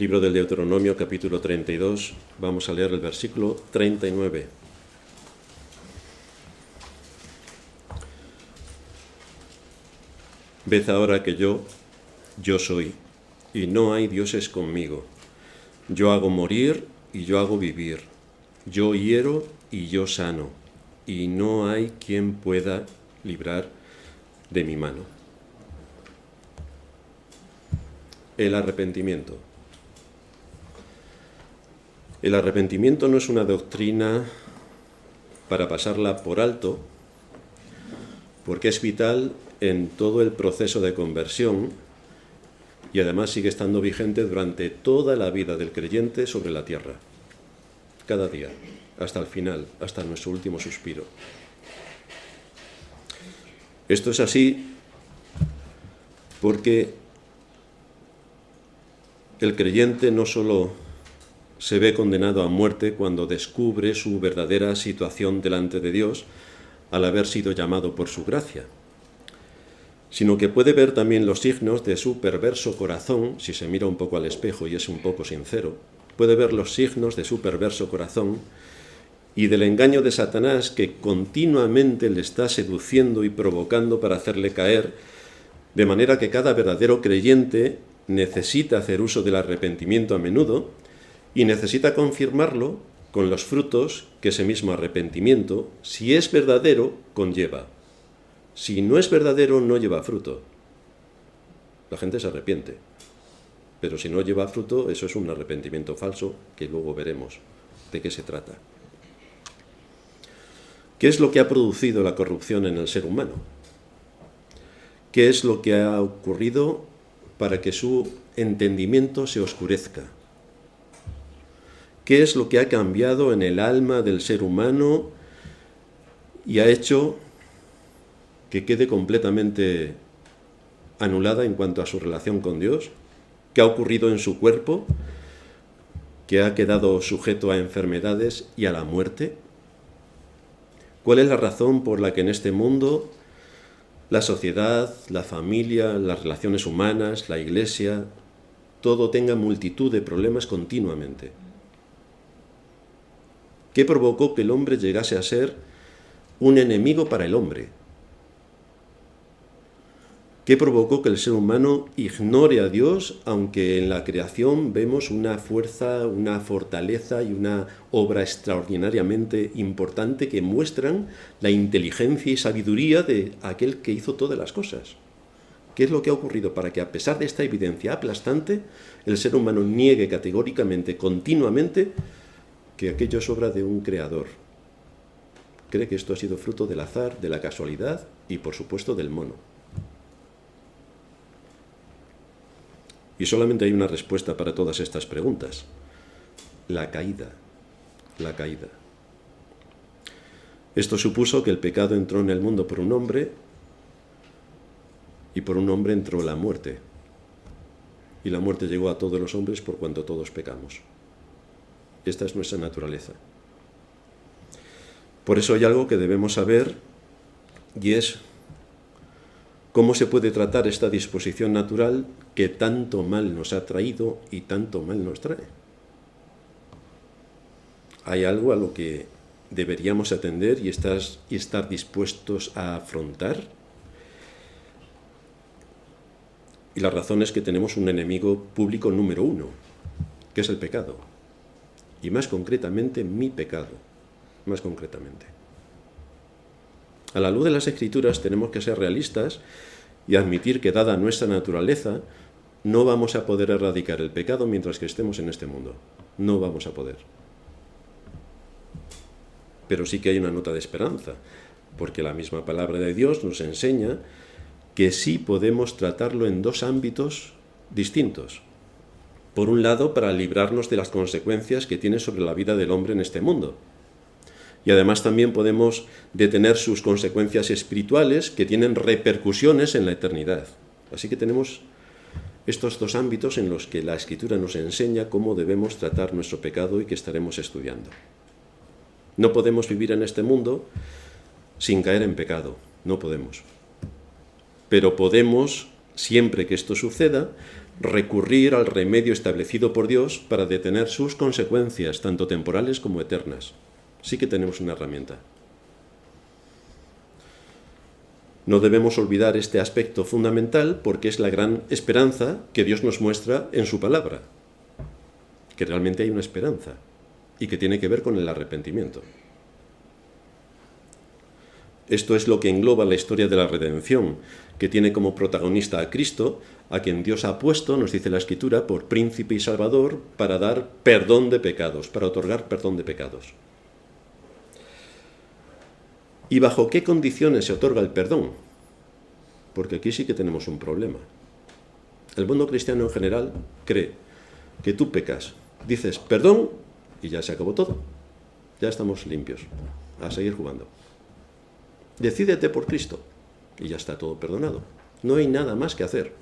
Libro del Deuteronomio, capítulo 32, vamos a leer el versículo 39. Ved ahora que yo soy, y no hay dioses conmigo. Yo hago morir y yo hago vivir. Yo hiero y yo sano, y no hay quien pueda librar de mi mano. El arrepentimiento. El arrepentimiento no es una doctrina para pasarla por alto, porque es vital en todo el proceso de conversión y además sigue estando vigente durante toda la vida del creyente sobre la tierra, cada día, hasta el final, hasta nuestro último suspiro. Esto es así porque el creyente no solo se ve condenado a muerte cuando descubre su verdadera situación delante de Dios al haber sido llamado por su gracia, sino que puede ver también los signos de su perverso corazón, si se mira un poco al espejo y es un poco sincero, puede ver los signos de su perverso corazón y del engaño de Satanás que continuamente le está seduciendo y provocando para hacerle caer, de manera que cada verdadero creyente necesita hacer uso del arrepentimiento a menudo y necesita confirmarlo con los frutos que ese mismo arrepentimiento, si es verdadero, conlleva. Si no es verdadero, no lleva fruto. La gente se arrepiente, pero si no lleva fruto, eso es un arrepentimiento falso, que luego veremos de qué se trata. ¿Qué es lo que ha producido la corrupción en el ser humano? ¿Qué es lo que ha ocurrido para que su entendimiento se oscurezca? ¿Qué es lo que ha cambiado en el alma del ser humano y ha hecho que quede completamente anulada en cuanto a su relación con Dios? ¿Qué ha ocurrido en su cuerpo? ¿Que ha quedado sujeto a enfermedades y a la muerte? ¿Cuál es la razón por la que en este mundo la sociedad, la familia, las relaciones humanas, la iglesia, todo tenga multitud de problemas continuamente? ¿Qué provocó que el hombre llegase a ser un enemigo para el hombre? ¿Qué provocó que el ser humano ignore a Dios, aunque en la creación vemos una fuerza, una fortaleza y una obra extraordinariamente importante que muestran la inteligencia y sabiduría de aquel que hizo todas las cosas? ¿Qué es lo que ha ocurrido para que, a pesar de esta evidencia aplastante, el ser humano niegue categóricamente, continuamente, que aquello es obra de un creador? Cree que esto ha sido fruto del azar, de la casualidad y, por supuesto, del mono. Y solamente hay una respuesta para todas estas preguntas: la caída, la caída. Esto supuso que el pecado entró en el mundo por un hombre, y por un hombre entró la muerte. Y la muerte llegó a todos los hombres por cuanto todos pecamos. Esta es nuestra naturaleza. Por eso hay algo que debemos saber, y es cómo se puede tratar esta disposición natural que tanto mal nos ha traído y tanto mal nos trae. Hay algo a lo que deberíamos atender y estar dispuestos a afrontar. Y la razón es que tenemos un enemigo público número uno, que es el pecado. Y más concretamente, mi pecado. Más concretamente. A la luz de las Escrituras tenemos que ser realistas y admitir que, dada nuestra naturaleza, no vamos a poder erradicar el pecado mientras que estemos en este mundo. No vamos a poder. Pero sí que hay una nota de esperanza, porque la misma palabra de Dios nos enseña que sí podemos tratarlo en dos ámbitos distintos. Por un lado, para librarnos de las consecuencias que tiene sobre la vida del hombre en este mundo. Y además también podemos detener sus consecuencias espirituales que tienen repercusiones en la eternidad. Así que tenemos estos dos ámbitos en los que la Escritura nos enseña cómo debemos tratar nuestro pecado y que estaremos estudiando. No podemos vivir en este mundo sin caer en pecado, no podemos. Pero podemos, siempre que esto suceda, recurrir al remedio establecido por Dios para detener sus consecuencias, tanto temporales como eternas. Sí que tenemos una herramienta. No debemos olvidar este aspecto fundamental porque es la gran esperanza que Dios nos muestra en su palabra, que realmente hay una esperanza y que tiene que ver con el arrepentimiento. Esto es lo que engloba la historia de la redención, que tiene como protagonista a Cristo, a quien Dios ha puesto, nos dice la Escritura, por príncipe y salvador para dar perdón de pecados, para otorgar perdón de pecados. ¿Y bajo qué condiciones se otorga el perdón? Porque aquí sí que tenemos un problema. El mundo cristiano en general cree que tú pecas, dices perdón y ya se acabó todo. Ya estamos limpios, a seguir jugando. Decídete por Cristo y ya está todo perdonado. No hay nada más que hacer.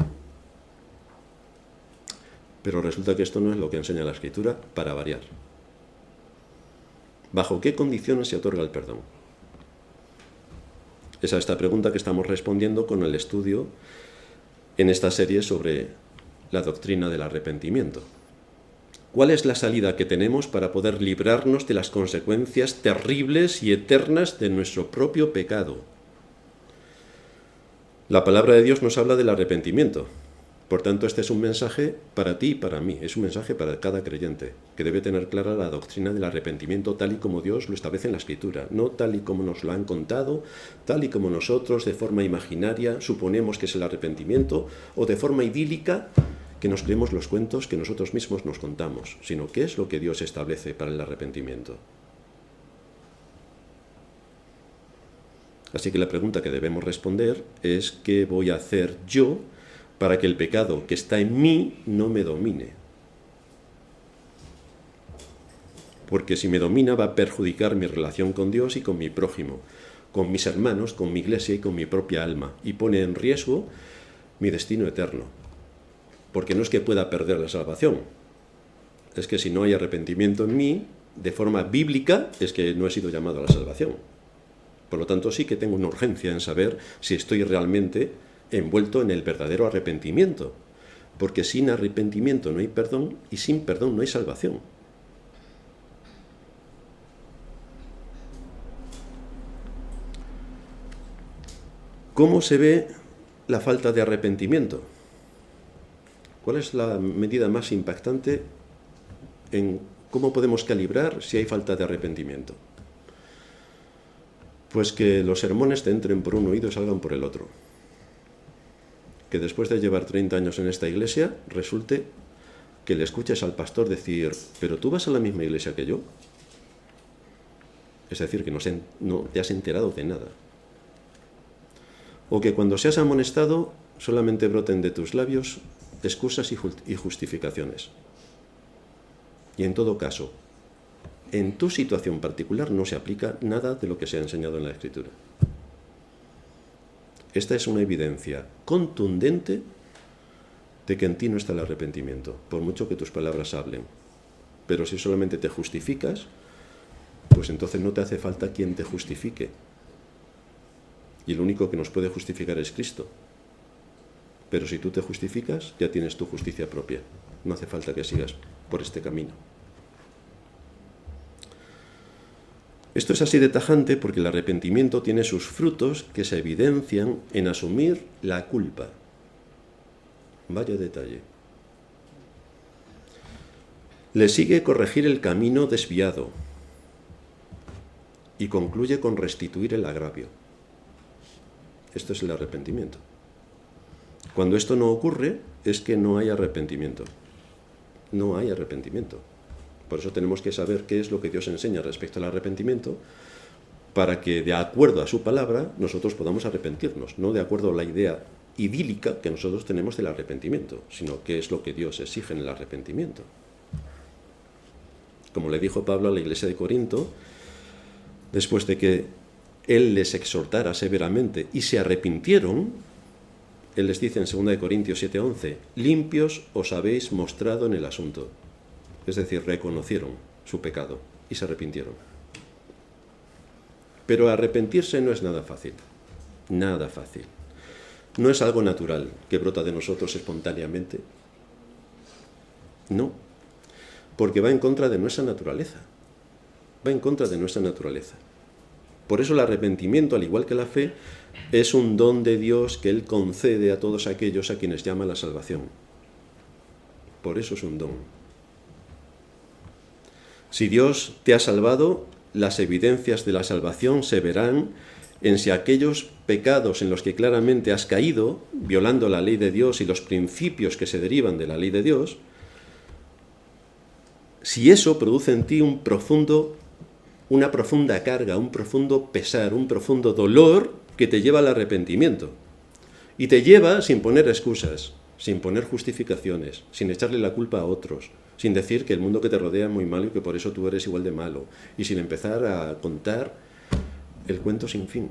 Pero resulta que esto no es lo que enseña la Escritura para variar. ¿Bajo qué condiciones se otorga el perdón? Es a esta pregunta que estamos respondiendo con el estudio en esta serie sobre la doctrina del arrepentimiento. ¿Cuál es la salida que tenemos para poder librarnos de las consecuencias terribles y eternas de nuestro propio pecado? La palabra de Dios nos habla del arrepentimiento. Por tanto, este es un mensaje para ti y para mí, es un mensaje para cada creyente, que debe tener clara la doctrina del arrepentimiento tal y como Dios lo establece en la Escritura, no tal y como nos lo han contado, tal y como nosotros de forma imaginaria suponemos que es el arrepentimiento, o de forma idílica que nos creemos los cuentos que nosotros mismos nos contamos, sino qué es lo que Dios establece para el arrepentimiento. Así que la pregunta que debemos responder es ¿qué voy a hacer yo para que el pecado que está en mí no me domine? Porque si me domina va a perjudicar mi relación con Dios y con mi prójimo, con mis hermanos, con mi iglesia y con mi propia alma, y pone en riesgo mi destino eterno. Porque no es que pueda perder la salvación, es que si no hay arrepentimiento en mí, de forma bíblica, es que no he sido llamado a la salvación. Por lo tanto, sí que tengo una urgencia en saber si estoy realmente envuelto en el verdadero arrepentimiento, porque sin arrepentimiento no hay perdón y sin perdón no hay salvación. ¿Cómo se ve la falta de arrepentimiento? ¿Cuál es la medida más impactante en cómo podemos calibrar si hay falta de arrepentimiento? Pues que los sermones te entren por un oído y salgan por el otro. Que después de llevar 30 años en esta iglesia, resulte que le escuches al pastor decir, ¿pero tú vas a la misma iglesia que yo? Es decir, que no te has enterado de nada. O que cuando seas amonestado, solamente broten de tus labios excusas y justificaciones. Y en todo caso, en tu situación particular no se aplica nada de lo que se ha enseñado en la Escritura. Esta es una evidencia contundente de que en ti no está el arrepentimiento, por mucho que tus palabras hablen. Pero si solamente te justificas, pues entonces no te hace falta quien te justifique. Y el único que nos puede justificar es Cristo. Pero si tú te justificas, ya tienes tu justicia propia. No hace falta que sigas por este camino. Esto es así de tajante porque el arrepentimiento tiene sus frutos que se evidencian en asumir la culpa. Vaya detalle. Le sigue corregir el camino desviado y concluye con restituir el agravio. Esto es el arrepentimiento. Cuando esto no ocurre, es que no hay arrepentimiento. No hay arrepentimiento. Por eso tenemos que saber qué es lo que Dios enseña respecto al arrepentimiento, para que, de acuerdo a su palabra, nosotros podamos arrepentirnos, no de acuerdo a la idea idílica que nosotros tenemos del arrepentimiento, sino qué es lo que Dios exige en el arrepentimiento. Como le dijo Pablo a la iglesia de Corinto, después de que él les exhortara severamente y se arrepintieron, él les dice en 2 Corintios 7:11, limpios os habéis mostrado en el asunto. Es decir, reconocieron su pecado y se arrepintieron. Pero arrepentirse no es nada fácil. Nada fácil. No es algo natural que brota de nosotros espontáneamente. No, porque va en contra de nuestra naturaleza. Va en contra de nuestra naturaleza. Por eso el arrepentimiento, al igual que la fe, es un don de Dios que Él concede a todos aquellos a quienes llama la salvación. Por eso es un don. Si Dios te ha salvado, las evidencias de la salvación se verán en si aquellos pecados en los que claramente has caído, violando la ley de Dios y los principios que se derivan de la ley de Dios, si eso produce en ti una profunda carga, un profundo pesar, un profundo dolor que te lleva al arrepentimiento. Y te lleva sin poner excusas, sin poner justificaciones, sin echarle la culpa a otros, sin decir que el mundo que te rodea es muy malo y que por eso tú eres igual de malo, y sin empezar a contar el cuento sin fin,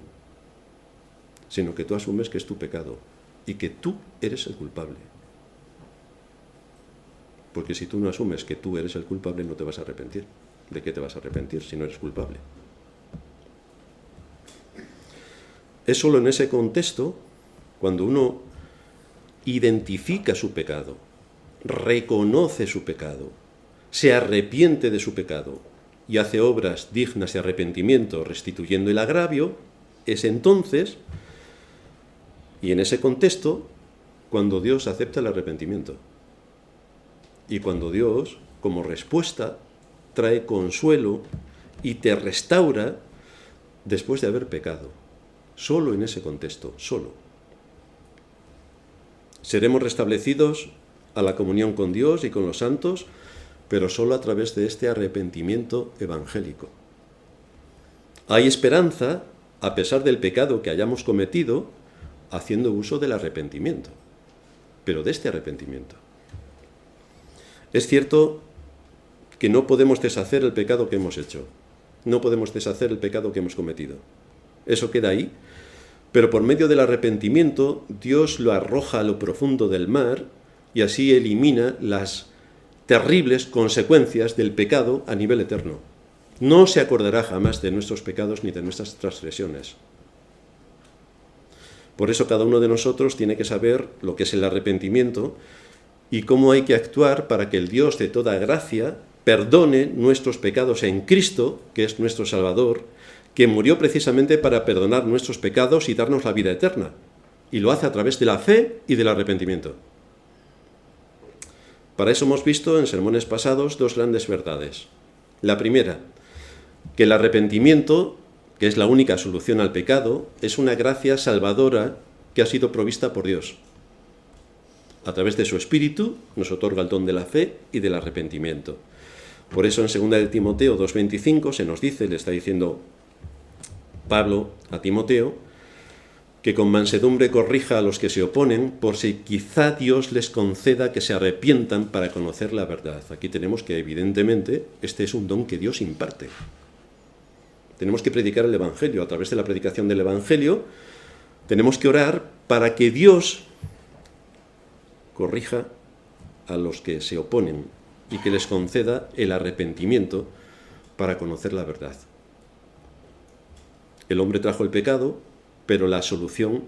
sino que tú asumes que es tu pecado y que tú eres el culpable. Porque si tú no asumes que tú eres el culpable, no te vas a arrepentir. ¿De qué te vas a arrepentir si no eres culpable? Es solo en ese contexto, cuando uno identifica su pecado, reconoce su pecado, se arrepiente de su pecado y hace obras dignas de arrepentimiento, restituyendo el agravio, es entonces, y en ese contexto, cuando Dios acepta el arrepentimiento. Y cuando Dios, como respuesta, trae consuelo y te restaura después de haber pecado. Solo en ese contexto, solo. Seremos restablecidos a la comunión con Dios y con los santos, pero solo a través de este arrepentimiento evangélico. Hay esperanza, a pesar del pecado que hayamos cometido, haciendo uso del arrepentimiento, pero de este arrepentimiento. Es cierto que no podemos deshacer el pecado que hemos hecho, no podemos deshacer el pecado que hemos cometido. Eso queda ahí, pero por medio del arrepentimiento Dios lo arroja a lo profundo del mar y así elimina las terribles consecuencias del pecado a nivel eterno. No se acordará jamás de nuestros pecados ni de nuestras transgresiones. Por eso cada uno de nosotros tiene que saber lo que es el arrepentimiento y cómo hay que actuar para que el Dios de toda gracia perdone nuestros pecados en Cristo, que es nuestro Salvador, que murió precisamente para perdonar nuestros pecados y darnos la vida eterna. Y lo hace a través de la fe y del arrepentimiento. Para eso hemos visto en sermones pasados dos grandes verdades. La primera, que el arrepentimiento, que es la única solución al pecado, es una gracia salvadora que ha sido provista por Dios. A través de su Espíritu nos otorga el don de la fe y del arrepentimiento. Por eso en 2 de Timoteo 2:25 se nos dice, le está diciendo Pablo a Timoteo, que con mansedumbre corrija a los que se oponen, por si quizá Dios les conceda que se arrepientan para conocer la verdad. Aquí tenemos que, evidentemente, este es un don que Dios imparte. Tenemos que predicar el Evangelio. A través de la predicación del Evangelio, tenemos que orar para que Dios corrija a los que se oponen y que les conceda el arrepentimiento para conocer la verdad. El hombre trajo el pecado, pero la solución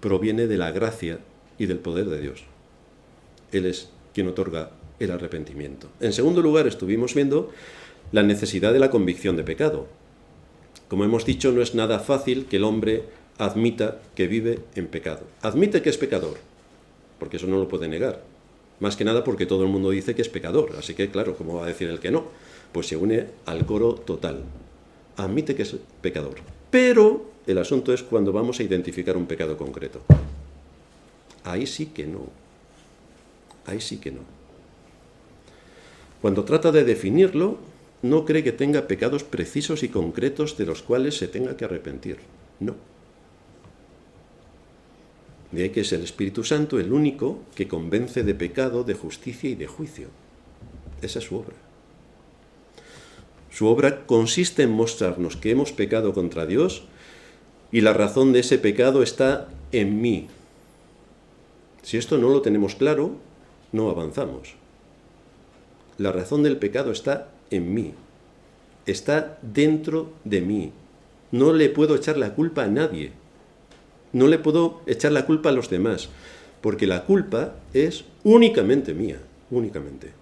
proviene de la gracia y del poder de Dios. Él es quien otorga el arrepentimiento. En segundo lugar, estuvimos viendo la necesidad de la convicción de pecado. Como hemos dicho, no es nada fácil que el hombre admita que vive en pecado. Admite que es pecador, porque eso no lo puede negar. Más que nada porque todo el mundo dice que es pecador. Así que, claro, ¿cómo va a decir el que no? Pues se une al coro total. Admite que es pecador. Pero el asunto es cuando vamos a identificar un pecado concreto. Ahí sí que no. Ahí sí que no. Cuando trata de definirlo, no cree que tenga pecados precisos y concretos de los cuales se tenga que arrepentir. No. De ahí que es el Espíritu Santo el único que convence de pecado, de justicia y de juicio. Esa es su obra. Su obra consiste en mostrarnos que hemos pecado contra Dios y la razón de ese pecado está en mí. Si esto no lo tenemos claro, no avanzamos. La razón del pecado está en mí. Está dentro de mí. No le puedo echar la culpa a nadie. No le puedo echar la culpa a los demás, porque la culpa es únicamente mía, únicamente.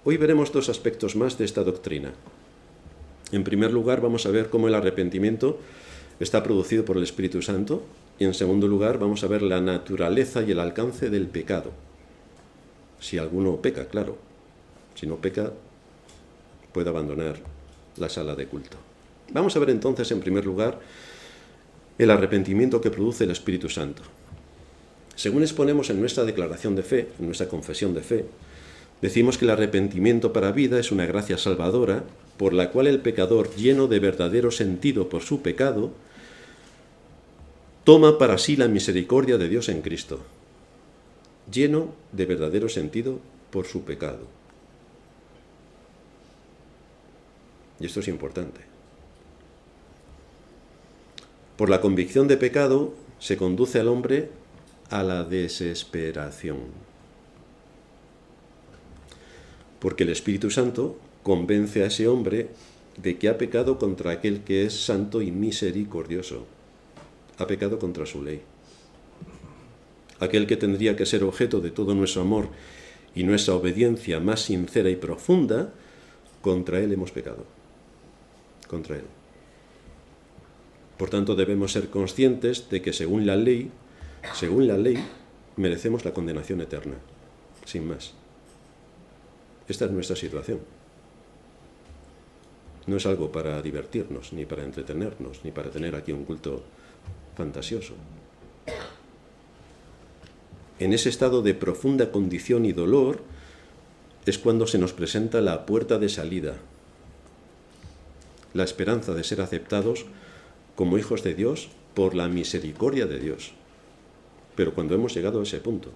Hoy veremos dos aspectos más de esta doctrina. En primer lugar, vamos a ver cómo el arrepentimiento está producido por el Espíritu Santo, y en segundo lugar, vamos a ver la naturaleza y el alcance del pecado. Si alguno peca, claro. Si no peca, puede abandonar la sala de culto. Vamos a ver entonces, en primer lugar, el arrepentimiento que produce el Espíritu Santo. Según exponemos en nuestra declaración de fe, en nuestra confesión de fe, decimos que el arrepentimiento para vida es una gracia salvadora por la cual el pecador, lleno de verdadero sentido por su pecado, toma para sí la misericordia de Dios en Cristo. Lleno de verdadero sentido por su pecado. Y esto es importante. Por la convicción de pecado se conduce al hombre a la desesperación. Porque el Espíritu Santo convence a ese hombre de que ha pecado contra aquel que es santo y misericordioso. Ha pecado contra su ley. Aquel que tendría que ser objeto de todo nuestro amor y nuestra obediencia más sincera y profunda, contra él hemos pecado. Contra él. Por tanto, debemos ser conscientes de que según la ley, merecemos la condenación eterna, sin más. Esta es nuestra situación. No es algo para divertirnos, ni para entretenernos, ni para tener aquí un culto fantasioso. En ese estado de profunda condición y dolor es cuando se nos presenta la puerta de salida, la esperanza de ser aceptados como hijos de Dios por la misericordia de Dios. Pero cuando hemos llegado a ese punto,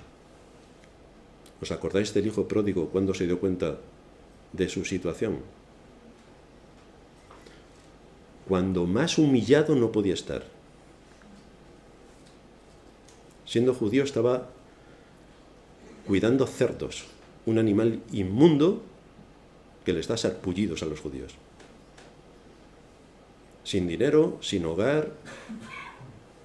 ¿os acordáis del hijo pródigo cuando se dio cuenta de su situación? Cuando más humillado no podía estar. Siendo judío estaba cuidando cerdos, un animal inmundo que les da sarpullidos a los judíos. Sin dinero, sin hogar,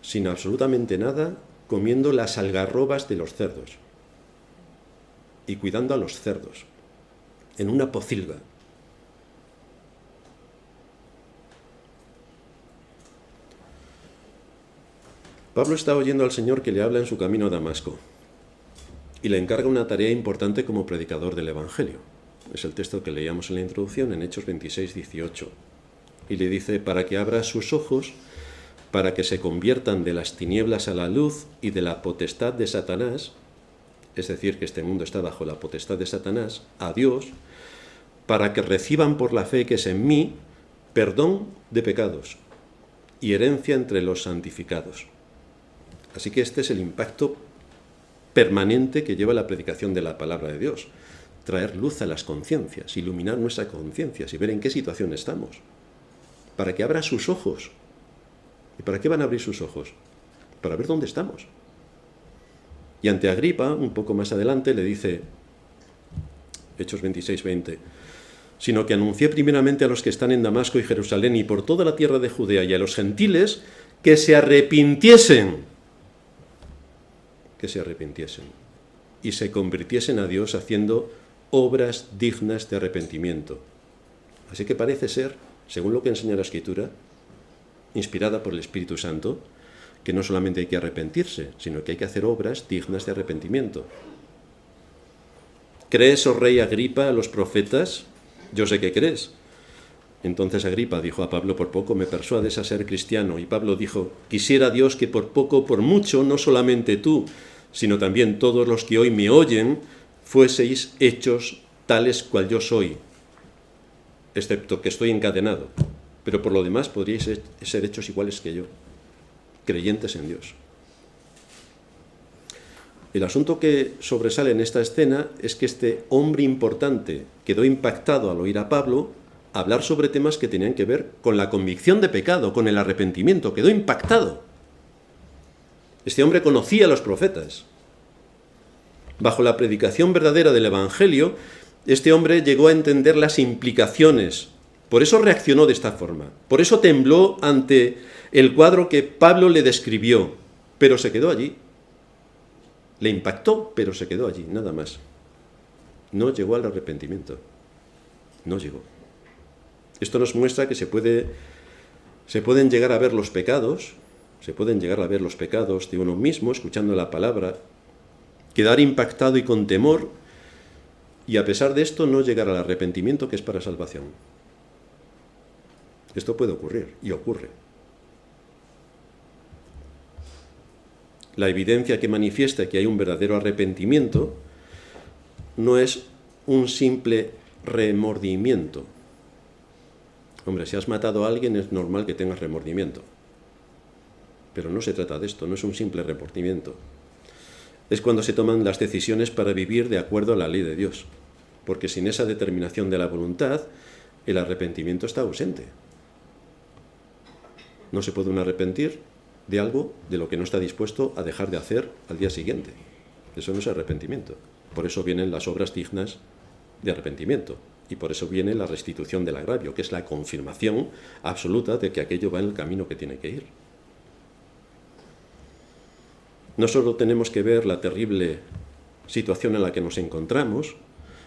sin absolutamente nada, comiendo las algarrobas de los cerdos y cuidando a los cerdos en una pocilga. Pablo está oyendo al Señor que le habla en su camino a Damasco y le encarga una tarea importante como predicador del Evangelio. Es el texto que leíamos en la introducción en Hechos 26, 18. Y le dice, para que abra sus ojos, para que se conviertan de las tinieblas a la luz y de la potestad de Satanás, es decir, que este mundo está bajo la potestad de Satanás, a Dios, para que reciban por la fe que es en mí perdón de pecados y herencia entre los santificados. Así que este es el impacto permanente que lleva la predicación de la palabra de Dios. Traer luz a las conciencias, iluminar nuestras conciencias y ver en qué situación estamos. Para que abra sus ojos. ¿Y para qué van a abrir sus ojos? Para ver dónde estamos. Y ante Agripa, un poco más adelante, le dice, Hechos 26, 20, sino que anuncié primeramente a los que están en Damasco y Jerusalén y por toda la tierra de Judea y a los gentiles que se arrepintiesen y se convirtiesen a Dios haciendo obras dignas de arrepentimiento. Así que parece ser, según lo que enseña la Escritura, inspirada por el Espíritu Santo, que no solamente hay que arrepentirse, sino que hay que hacer obras dignas de arrepentimiento. ¿Crees, oh rey Agripa, a los profetas? Yo sé que crees. Entonces Agripa dijo a Pablo, por poco me persuades a ser cristiano. Y Pablo dijo, quisiera Dios que por poco, por mucho, no solamente tú, sino también todos los que hoy me oyen, fueseis hechos tales cual yo soy, excepto que estoy encadenado. Pero por lo demás podríais ser hechos iguales que yo, creyentes en Dios. El asunto que sobresale en esta escena es que este hombre importante quedó impactado al oír a Pablo hablar sobre temas que tenían que ver con la convicción de pecado, con el arrepentimiento. Quedó impactado. Este hombre conocía a los profetas. Bajo la predicación verdadera del Evangelio, este hombre llegó a entender las implicaciones. Por eso reaccionó de esta forma. Por eso tembló ante el cuadro que Pablo le describió. Pero se quedó allí. Le impactó, pero se quedó allí, nada más. No llegó al arrepentimiento. No llegó. Esto nos muestra que se pueden llegar a ver los pecados, de uno mismo, escuchando la palabra, quedar impactado y con temor, y a pesar de esto no llegar al arrepentimiento que es para salvación. Esto puede ocurrir, y ocurre. La evidencia que manifiesta que hay un verdadero arrepentimiento no es un simple remordimiento. Hombre, si has matado a alguien es normal que tengas remordimiento. Pero no se trata de esto, no es un simple remordimiento. Es cuando se toman las decisiones para vivir de acuerdo a la ley de Dios. Porque sin esa determinación de la voluntad, el arrepentimiento está ausente. No se puede uno arrepentir de algo de lo que no está dispuesto a dejar de hacer al día siguiente. Eso no es arrepentimiento. Por eso vienen las obras dignas de arrepentimiento. Y por eso viene la restitución del agravio, que es la confirmación absoluta de que aquello va en el camino que tiene que ir. No solo tenemos que ver la terrible situación en la que nos encontramos,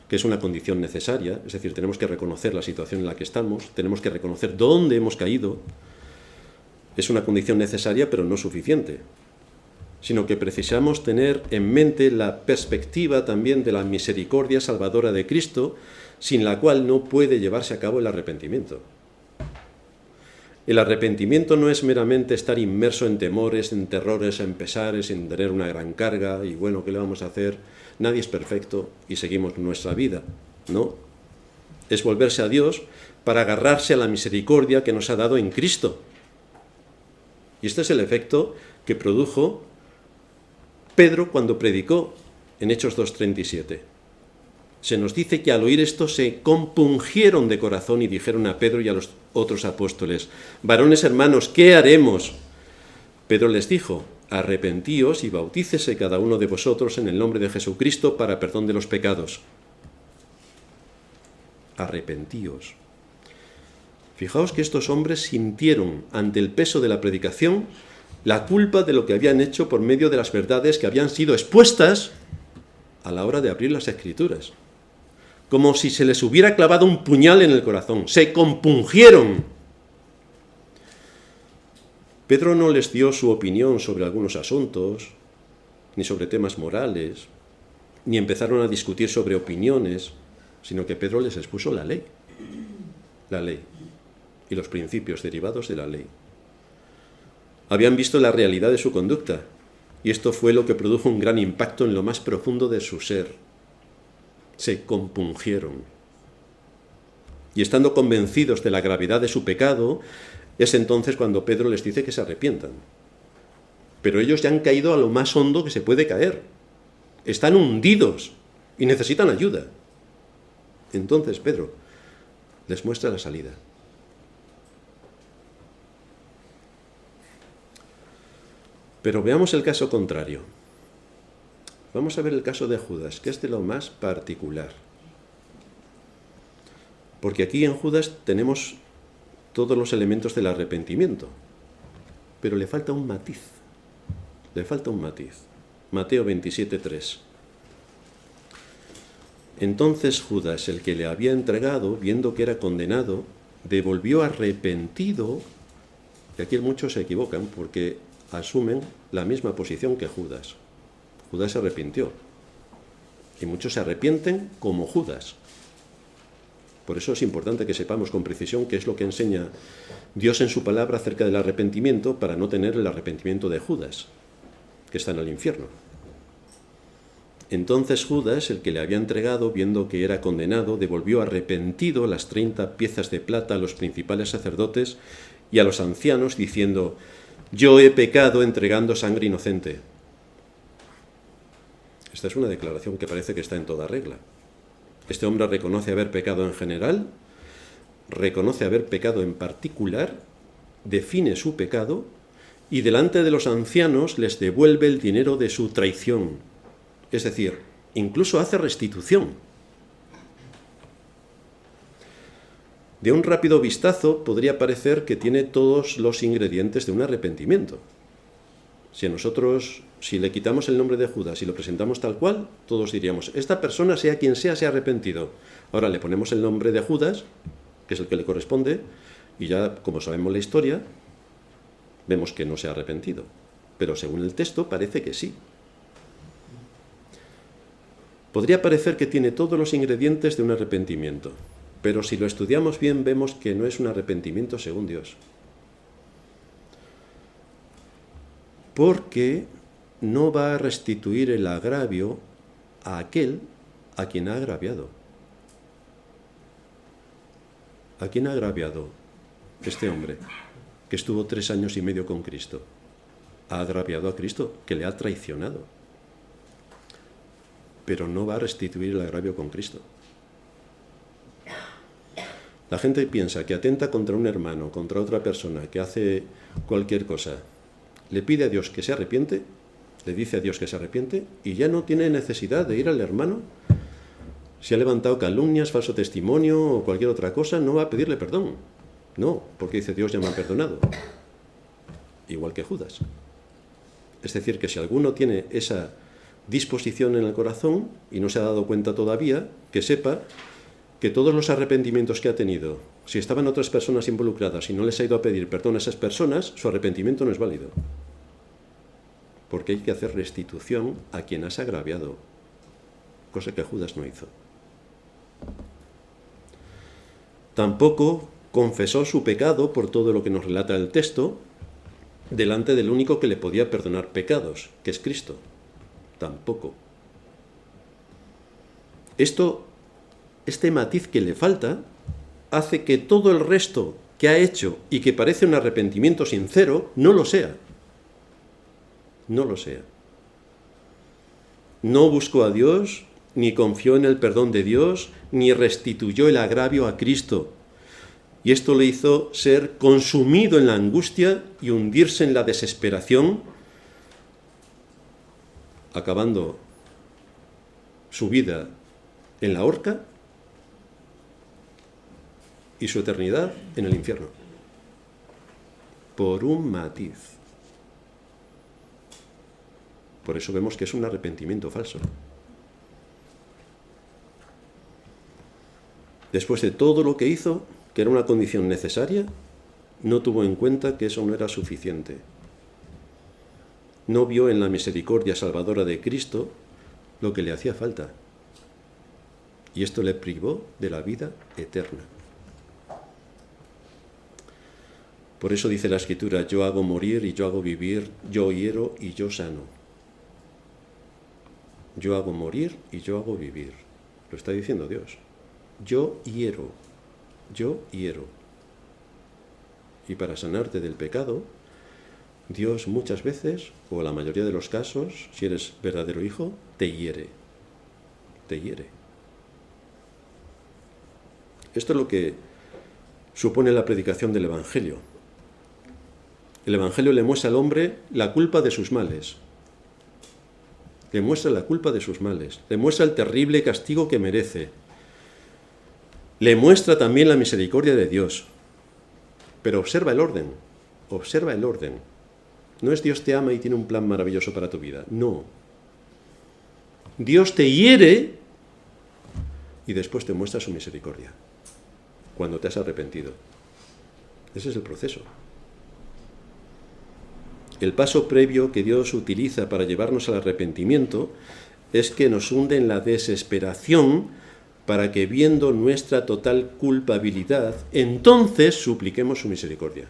que es una condición necesaria, es decir, tenemos que reconocer la situación en la que estamos, tenemos que reconocer dónde hemos caído. Es una condición necesaria, pero no suficiente, sino que precisamos tener en mente la perspectiva también de la misericordia salvadora de Cristo, sin la cual no puede llevarse a cabo el arrepentimiento. El arrepentimiento no es meramente estar inmerso en temores, en terrores, en pesares, en tener una gran carga, y bueno, ¿qué le vamos a hacer? Nadie es perfecto y seguimos nuestra vida, ¿no? Es volverse a Dios para agarrarse a la misericordia que nos ha dado en Cristo. Y este es el efecto que produjo Pedro cuando predicó en Hechos 2:37. Se nos dice que al oír esto se compungieron de corazón y dijeron a Pedro y a los otros apóstoles: varones hermanos, ¿qué haremos? Pedro les dijo: arrepentíos y bautícese cada uno de vosotros en el nombre de Jesucristo para perdón de los pecados. Arrepentíos. Fijaos que estos hombres sintieron ante el peso de la predicación la culpa de lo que habían hecho por medio de las verdades que habían sido expuestas a la hora de abrir las Escrituras. Como si se les hubiera clavado un puñal en el corazón. Se compungieron. Pedro no les dio su opinión sobre algunos asuntos, ni sobre temas morales, ni empezaron a discutir sobre opiniones, sino que Pedro les expuso la ley y los principios derivados de la ley. Habían visto la realidad de su conducta, y esto fue lo que produjo un gran impacto en lo más profundo de su ser. Se compungieron. Y estando convencidos de la gravedad de su pecado, es entonces cuando Pedro les dice que se arrepientan. Pero ellos ya han caído a lo más hondo que se puede caer. Están hundidos y necesitan ayuda. Entonces Pedro les muestra la salida. Pero veamos el caso contrario. Vamos a ver el caso de Judas, que es de lo más particular. Porque aquí en Judas tenemos todos los elementos del arrepentimiento, pero le falta un matiz. Mateo 27:3. Entonces Judas, el que le había entregado, viendo que era condenado, devolvió arrepentido, y aquí muchos se equivocan porque asumen la misma posición que Judas. Judas se arrepintió, y muchos se arrepienten como Judas. Por eso es importante que sepamos con precisión qué es lo que enseña Dios en su palabra acerca del arrepentimiento, para no tener el arrepentimiento de Judas, que está en el infierno. Entonces Judas, el que le había entregado, viendo que era condenado, devolvió arrepentido las 30 piezas de plata a los principales sacerdotes y a los ancianos, diciendo: yo he pecado entregando sangre inocente. Esta es una declaración que parece que está en toda regla. Este hombre reconoce haber pecado en general, reconoce haber pecado en particular, define su pecado y delante de los ancianos les devuelve el dinero de su traición. Es decir, incluso hace restitución. De un rápido vistazo podría parecer que tiene todos los ingredientes de un arrepentimiento. Si le quitamos el nombre de Judas y lo presentamos tal cual, todos diríamos, esta persona, sea quien sea, se ha arrepentido. Ahora le ponemos el nombre de Judas, que es el que le corresponde, y ya, como sabemos la historia, vemos que no se ha arrepentido. Pero según el texto parece que sí. Podría parecer que tiene todos los ingredientes de un arrepentimiento, pero si lo estudiamos bien vemos que no es un arrepentimiento según Dios. Porque no va a restituir el agravio a aquel a quien ha agraviado. ¿A quién ha agraviado este hombre que estuvo 3 años y medio con Cristo? Ha agraviado a Cristo, que le ha traicionado. Pero no va a restituir el agravio con Cristo. La gente piensa que atenta contra un hermano, contra otra persona, que hace cualquier cosa. Le pide a Dios que se arrepiente, le dice a Dios que se arrepiente, y ya no tiene necesidad de ir al hermano. Si ha levantado calumnias, falso testimonio o cualquier otra cosa, no va a pedirle perdón. No, porque dice Dios ya me ha perdonado. Igual que Judas. Es decir, que si alguno tiene esa disposición en el corazón y no se ha dado cuenta todavía, que sepa que todos los arrepentimientos que ha tenido, si estaban otras personas involucradas y no les ha ido a pedir perdón a esas personas, su arrepentimiento no es válido. Porque hay que hacer restitución a quien has agraviado, cosa que Judas no hizo. Tampoco confesó su pecado, por todo lo que nos relata el texto, delante del único que le podía perdonar pecados, que es Cristo. Tampoco. Este matiz que le falta hace que todo el resto que ha hecho y que parece un arrepentimiento sincero, no lo sea. No lo sea. No buscó a Dios, ni confió en el perdón de Dios, ni restituyó el agravio a Cristo. Y esto le hizo ser consumido en la angustia y hundirse en la desesperación, acabando su vida en la horca y su eternidad en el infierno. Por un matiz. Por eso vemos que es un arrepentimiento falso. Después de todo lo que hizo, que era una condición necesaria, no tuvo en cuenta que eso no era suficiente. No vio en la misericordia salvadora de Cristo lo que le hacía falta. Y esto le privó de la vida eterna. Por eso dice la Escritura, yo hago morir y yo hago vivir, yo hiero y yo sano. Yo hago morir y yo hago vivir. Lo está diciendo Dios. Yo hiero. Yo hiero. Y para sanarte del pecado, Dios muchas veces, o la mayoría de los casos, si eres verdadero hijo, te hiere. Te hiere. Esto es lo que supone la predicación del Evangelio. El Evangelio le muestra al hombre la culpa de sus males. Le muestra la culpa de sus males. Le muestra el terrible castigo que merece. Le muestra también la misericordia de Dios. Pero observa el orden. Observa el orden. No es Dios te ama y tiene un plan maravilloso para tu vida. No. Dios te hiere y después te muestra su misericordia. Cuando te has arrepentido. Ese es el proceso. El paso previo que Dios utiliza para llevarnos al arrepentimiento es que nos hunde en la desesperación para que, viendo nuestra total culpabilidad, entonces supliquemos su misericordia.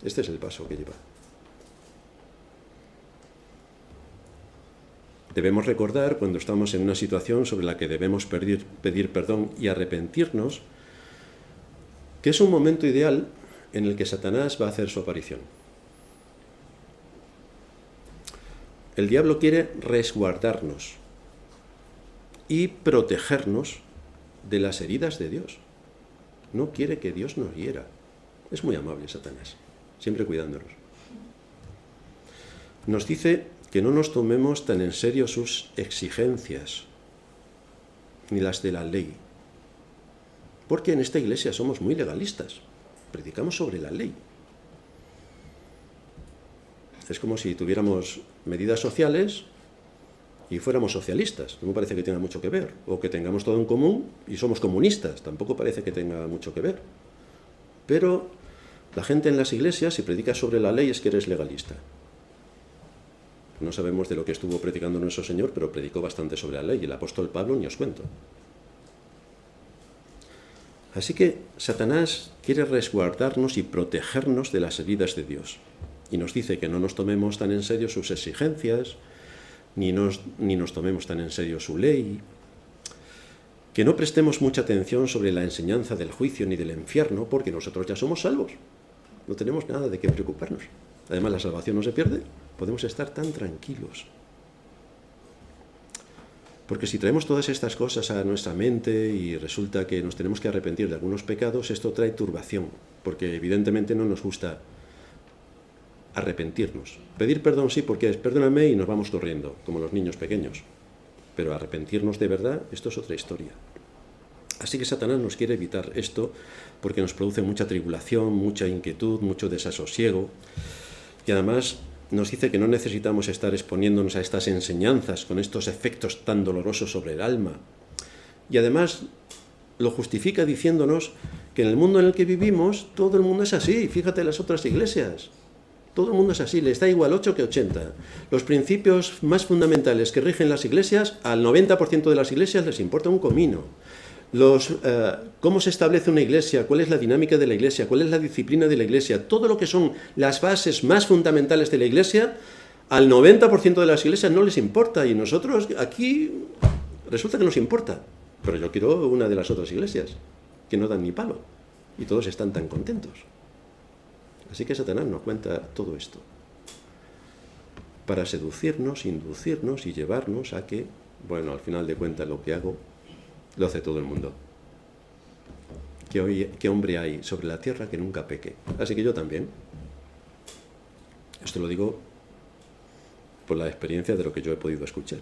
Este es el paso que lleva. Debemos recordar, cuando estamos en una situación sobre la que debemos pedir perdón y arrepentirnos, que es un momento ideal en el que Satanás va a hacer su aparición. El diablo quiere resguardarnos y protegernos de las heridas de Dios. No quiere que Dios nos hiera. Es muy amable Satanás, siempre cuidándonos. Nos dice que no nos tomemos tan en serio sus exigencias, ni las de la ley. Porque en esta iglesia somos muy legalistas, predicamos sobre la ley. Es como si tuviéramos medidas sociales y fuéramos socialistas. No me parece que tenga mucho que ver. O que tengamos todo en común y somos comunistas. Tampoco parece que tenga mucho que ver. Pero la gente en las iglesias, si predicas sobre la ley, es que eres legalista. No sabemos de lo que estuvo predicando nuestro Señor, pero predicó bastante sobre la ley. Y el apóstol Pablo ni os cuento. Así que Satanás quiere resguardarnos y protegernos de las heridas de Dios. Y nos dice que no nos tomemos tan en serio sus exigencias, ni nos tomemos tan en serio su ley, que no prestemos mucha atención sobre la enseñanza del juicio ni del infierno, porque nosotros ya somos salvos. No tenemos nada de qué preocuparnos. Además, la salvación no se pierde, podemos estar tan tranquilos. Porque si traemos todas estas cosas a nuestra mente y resulta que nos tenemos que arrepentir de algunos pecados, esto trae turbación, porque evidentemente no nos gusta arrepentirnos. Pedir perdón sí, porque es perdóname y nos vamos corriendo, como los niños pequeños. Pero arrepentirnos de verdad, esto es otra historia. Así que Satanás nos quiere evitar esto porque nos produce mucha tribulación, mucha inquietud, mucho desasosiego. Y además nos dice que no necesitamos estar exponiéndonos a estas enseñanzas con estos efectos tan dolorosos sobre el alma. Y además lo justifica diciéndonos que en el mundo en el que vivimos todo el mundo es así. Fíjate en las otras iglesias. Todo el mundo es así, les da igual 8 que 80. Los principios más fundamentales que rigen las iglesias, al 90% de las iglesias les importa un comino. Cómo se establece una iglesia, cuál es la dinámica de la iglesia, cuál es la disciplina de la iglesia, todo lo que son las bases más fundamentales de la iglesia, al 90% de las iglesias no les importa. Y nosotros aquí resulta que nos importa. Pero yo quiero una de las otras iglesias, que no dan ni palo. Y todos están tan contentos. Así que Satanás nos cuenta todo esto para seducirnos, inducirnos y llevarnos a que, bueno, al final de cuentas lo que hago lo hace todo el mundo. ¿Qué hombre hay sobre la tierra que nunca peque? Así que yo también. Esto lo digo por la experiencia de lo que yo he podido escuchar.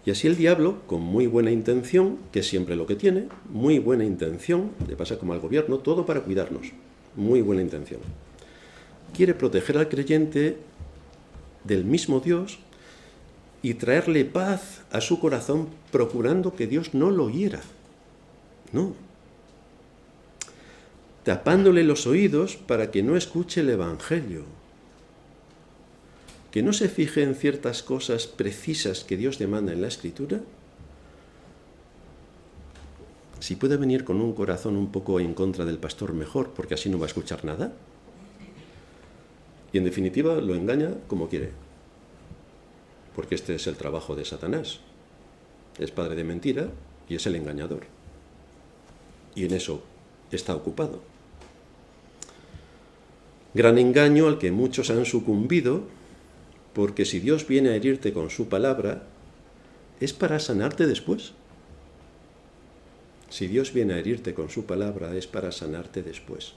Y así el diablo, con muy buena intención, que es siempre lo que tiene, muy buena intención, le pasa como al gobierno, todo para cuidarnos. Muy buena intención. Quiere proteger al creyente del mismo Dios y traerle paz a su corazón, procurando que Dios no lo hiera. No. Tapándole los oídos para que no escuche el Evangelio. Que no se fije en ciertas cosas precisas que Dios demanda en la Escritura. Si puede venir con un corazón un poco en contra del pastor, mejor, porque así no va a escuchar nada. Y en definitiva lo engaña como quiere. Porque este es el trabajo de Satanás. Es padre de mentira y es el engañador. Y en eso está ocupado. Gran engaño al que muchos han sucumbido, porque si Dios viene a herirte con su palabra, es para sanarte después. Si Dios viene a herirte con su palabra, es para sanarte después.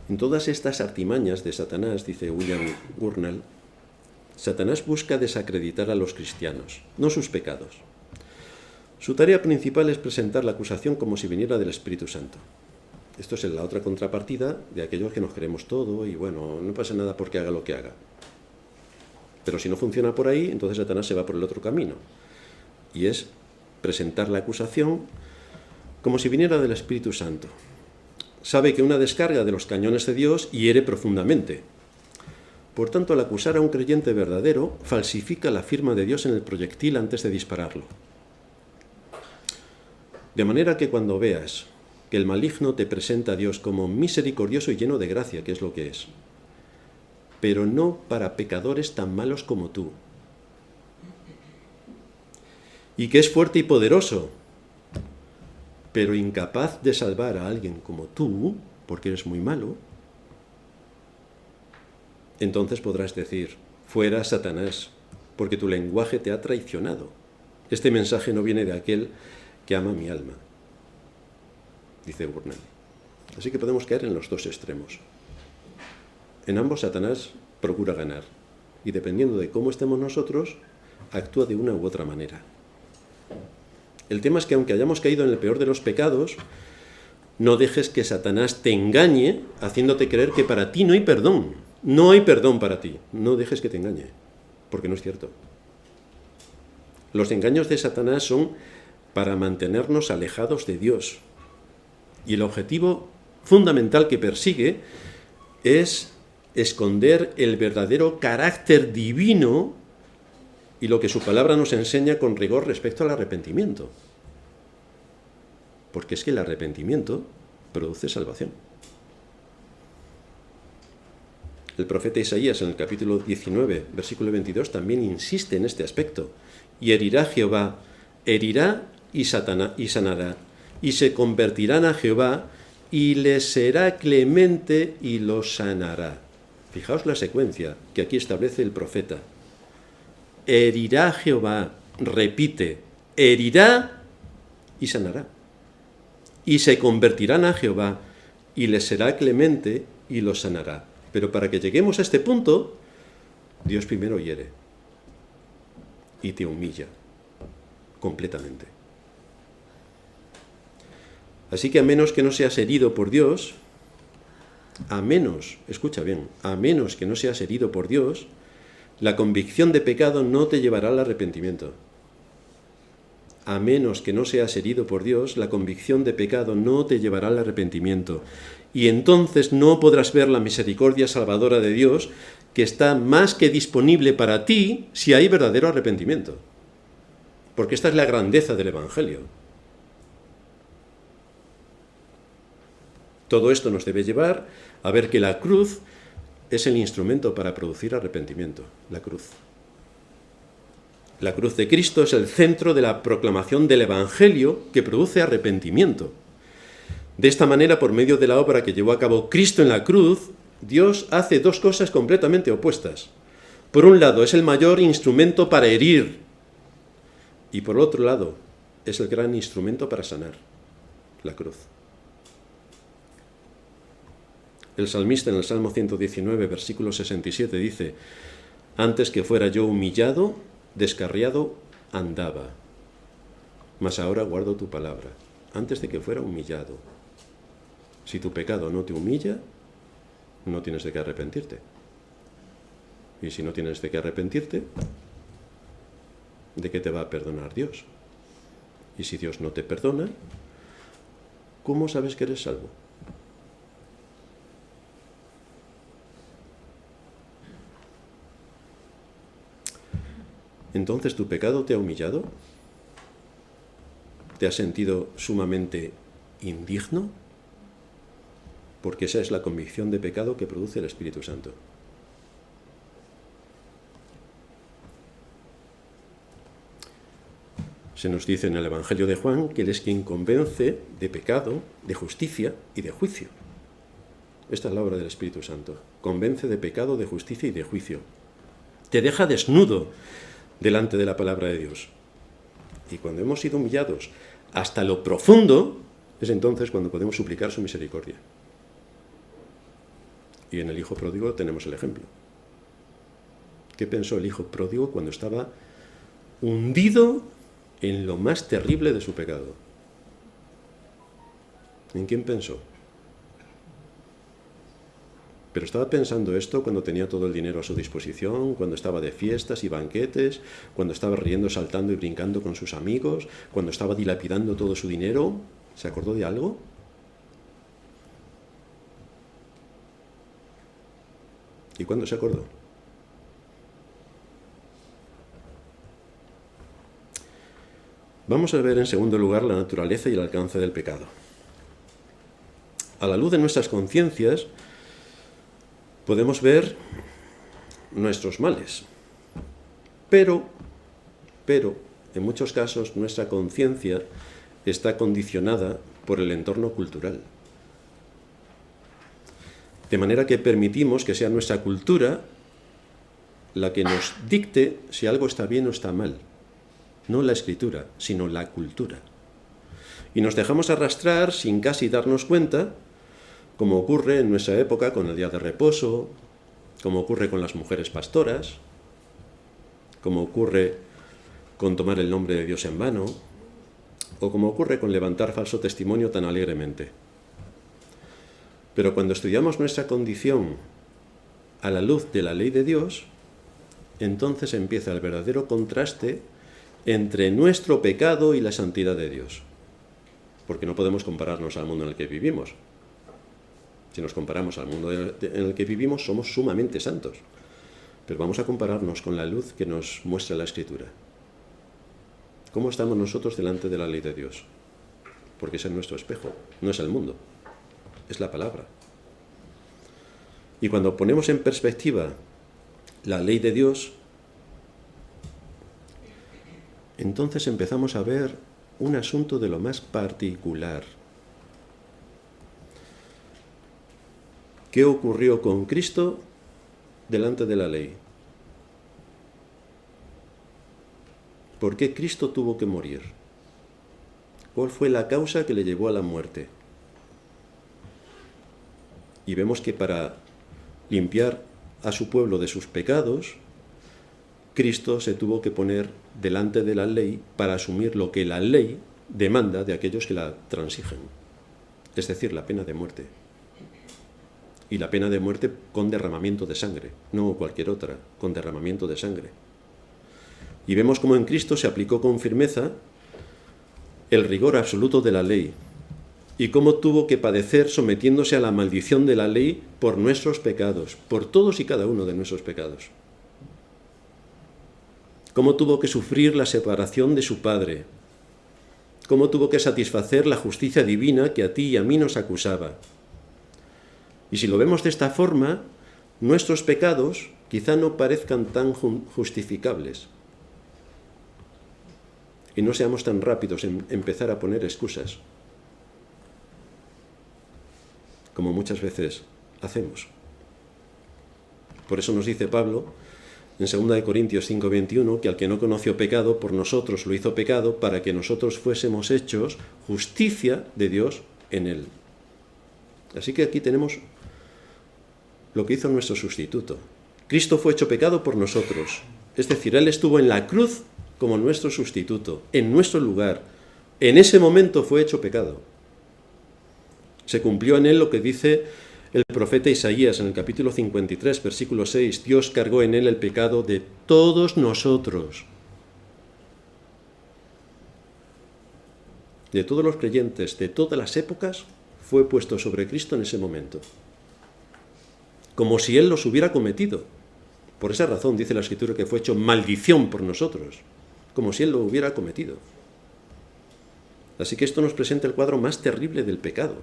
En todas estas artimañas de Satanás, dice William Gurnall, Satanás busca desacreditar a los cristianos, no sus pecados. Su tarea principal es presentar la acusación como si viniera del Espíritu Santo. Esto es la otra contrapartida de aquellos que nos creemos todo y bueno, no pasa nada porque haga lo que haga. Pero si no funciona por ahí, entonces Satanás se va por el otro camino. Y es presentar la acusación como si viniera del Espíritu Santo. Sabe que una descarga de los cañones de Dios hiere profundamente. Por tanto, al acusar a un creyente verdadero, falsifica la firma de Dios en el proyectil antes de dispararlo. De manera que cuando veas que el maligno te presenta a Dios como misericordioso y lleno de gracia, que es lo que es, pero no para pecadores tan malos como tú, y que es fuerte y poderoso, pero incapaz de salvar a alguien como tú, porque eres muy malo, entonces podrás decir, fuera Satanás, porque tu lenguaje te ha traicionado. Este mensaje no viene de aquel que ama mi alma, dice Gurnall. Así que podemos caer en los dos extremos. En ambos Satanás procura ganar, y dependiendo de cómo estemos nosotros, actúa de una u otra manera. El tema es que aunque hayamos caído en el peor de los pecados, No dejes que Satanás te engañe haciéndote creer que para ti no hay perdón. No hay perdón para ti. No dejes que te engañe, porque no es cierto. Los engaños de Satanás son para mantenernos alejados de Dios. Y el objetivo fundamental que persigue es esconder el verdadero carácter divino y lo que su palabra nos enseña con rigor respecto al arrepentimiento. Porque es que el arrepentimiento produce salvación. El profeta Isaías en el capítulo 19, versículo 22, también insiste en este aspecto. Y herirá Jehová, herirá y sanará, y se convertirán a Jehová, y les será clemente y los sanará. Fijaos la secuencia que aquí establece el profeta. Herirá Jehová, repite, herirá y sanará. Y se convertirán a Jehová, y les será clemente y los sanará. Pero para que lleguemos a este punto, Dios primero hiere y te humilla completamente. Así que a menos que no seas herido por Dios, escucha bien, a menos que no seas herido por Dios, la convicción de pecado no te llevará al arrepentimiento. A menos que no seas herido por Dios, la convicción de pecado no te llevará al arrepentimiento. Y entonces no podrás ver la misericordia salvadora de Dios, que está más que disponible para ti si hay verdadero arrepentimiento. Porque esta es la grandeza del Evangelio. Todo esto nos debe llevar a ver que la cruz es el instrumento para producir arrepentimiento. La cruz. La cruz de Cristo es el centro de la proclamación del Evangelio que produce arrepentimiento. De esta manera, por medio de la obra que llevó a cabo Cristo en la cruz, Dios hace dos cosas completamente opuestas. Por un lado, es el mayor instrumento para herir, y por otro lado, es el gran instrumento para sanar, la cruz. El salmista en el Salmo 119, versículo 67, dice: «Antes que fuera yo humillado, descarriado, andaba, mas ahora guardo tu palabra». Antes de que fuera humillado. Si tu pecado no te humilla, no tienes de qué arrepentirte. Y si no tienes de qué arrepentirte, ¿de qué te va a perdonar Dios? Y si Dios no te perdona, ¿cómo sabes que eres salvo? Entonces, ¿tu pecado te ha humillado? ¿Te has sentido sumamente indigno? Porque esa es la convicción de pecado que produce el Espíritu Santo. Se nos dice en el Evangelio de Juan que Él es quien convence de pecado, de justicia y de juicio. Esta es la obra del Espíritu Santo. Convence de pecado, de justicia y de juicio. Te deja desnudo delante de la palabra de Dios. Y cuando hemos sido humillados hasta lo profundo, es entonces cuando podemos suplicar su misericordia. Y en el hijo pródigo tenemos el ejemplo. ¿Qué pensó el hijo pródigo cuando estaba hundido en lo más terrible de su pecado? ¿En quién pensó? Pero estaba pensando esto cuando tenía todo el dinero a su disposición, cuando estaba de fiestas y banquetes, cuando estaba riendo, saltando y brincando con sus amigos, cuando estaba dilapidando todo su dinero. ¿Se acordó de algo? ¿Y cuándo se acordó? Vamos a ver en segundo lugar la naturaleza y el alcance del pecado. A la luz de nuestras conciencias podemos ver nuestros males, pero en muchos casos nuestra conciencia está condicionada por el entorno cultural. De manera que permitimos que sea nuestra cultura la que nos dicte si algo está bien o está mal. No la escritura, sino la cultura. Y nos dejamos arrastrar sin casi darnos cuenta, como ocurre en nuestra época con el día de reposo, como ocurre con las mujeres pastoras, como ocurre con tomar el nombre de Dios en vano, o como ocurre con levantar falso testimonio tan alegremente. Pero cuando estudiamos nuestra condición a la luz de la ley de Dios, entonces empieza el verdadero contraste entre nuestro pecado y la santidad de Dios. Porque no podemos compararnos al mundo en el que vivimos. Si nos comparamos al mundo en el que vivimos, somos sumamente santos. Pero vamos a compararnos con la luz que nos muestra la Escritura. ¿Cómo estamos nosotros delante de la ley de Dios? Porque ese es nuestro espejo, no es el mundo, es la palabra. Y cuando ponemos en perspectiva la ley de Dios, entonces empezamos a ver un asunto de lo más particular. ¿Qué ocurrió con Cristo delante de la ley? ¿Por qué Cristo tuvo que morir? ¿Cuál fue la causa que le llevó a la muerte? Y vemos que para limpiar a su pueblo de sus pecados, Cristo se tuvo que poner delante de la ley para asumir lo que la ley demanda de aquellos que la transigen, es decir, la pena de muerte. Y la pena de muerte con derramamiento de sangre, no cualquier otra, con derramamiento de sangre. Y vemos cómo en Cristo se aplicó con firmeza el rigor absoluto de la ley, y cómo tuvo que padecer sometiéndose a la maldición de la ley por nuestros pecados, por todos y cada uno de nuestros pecados. Cómo tuvo que sufrir la separación de su Padre, cómo tuvo que satisfacer la justicia divina que a ti y a mí nos acusaba. Y si lo vemos de esta forma, nuestros pecados quizá no parezcan tan justificables. Y no seamos tan rápidos en empezar a poner excusas, como muchas veces hacemos. Por eso nos dice Pablo en 2 Corintios 5:21 que al que no conoció pecado, por nosotros lo hizo pecado, para que nosotros fuésemos hechos justicia de Dios en él. Así que aquí tenemos lo que hizo nuestro sustituto. Cristo fue hecho pecado por nosotros. Es decir, Él estuvo en la cruz como nuestro sustituto, en nuestro lugar. En ese momento fue hecho pecado. Se cumplió en Él lo que dice el profeta Isaías en el capítulo 53, versículo 6. Dios cargó en Él el pecado de todos nosotros. De todos los creyentes, de todas las épocas, fue puesto sobre Cristo en ese momento. Como si Él los hubiera cometido. Por esa razón dice la Escritura que fue hecho maldición por nosotros, como si Él lo hubiera cometido. Así que esto nos presenta el cuadro más terrible del pecado.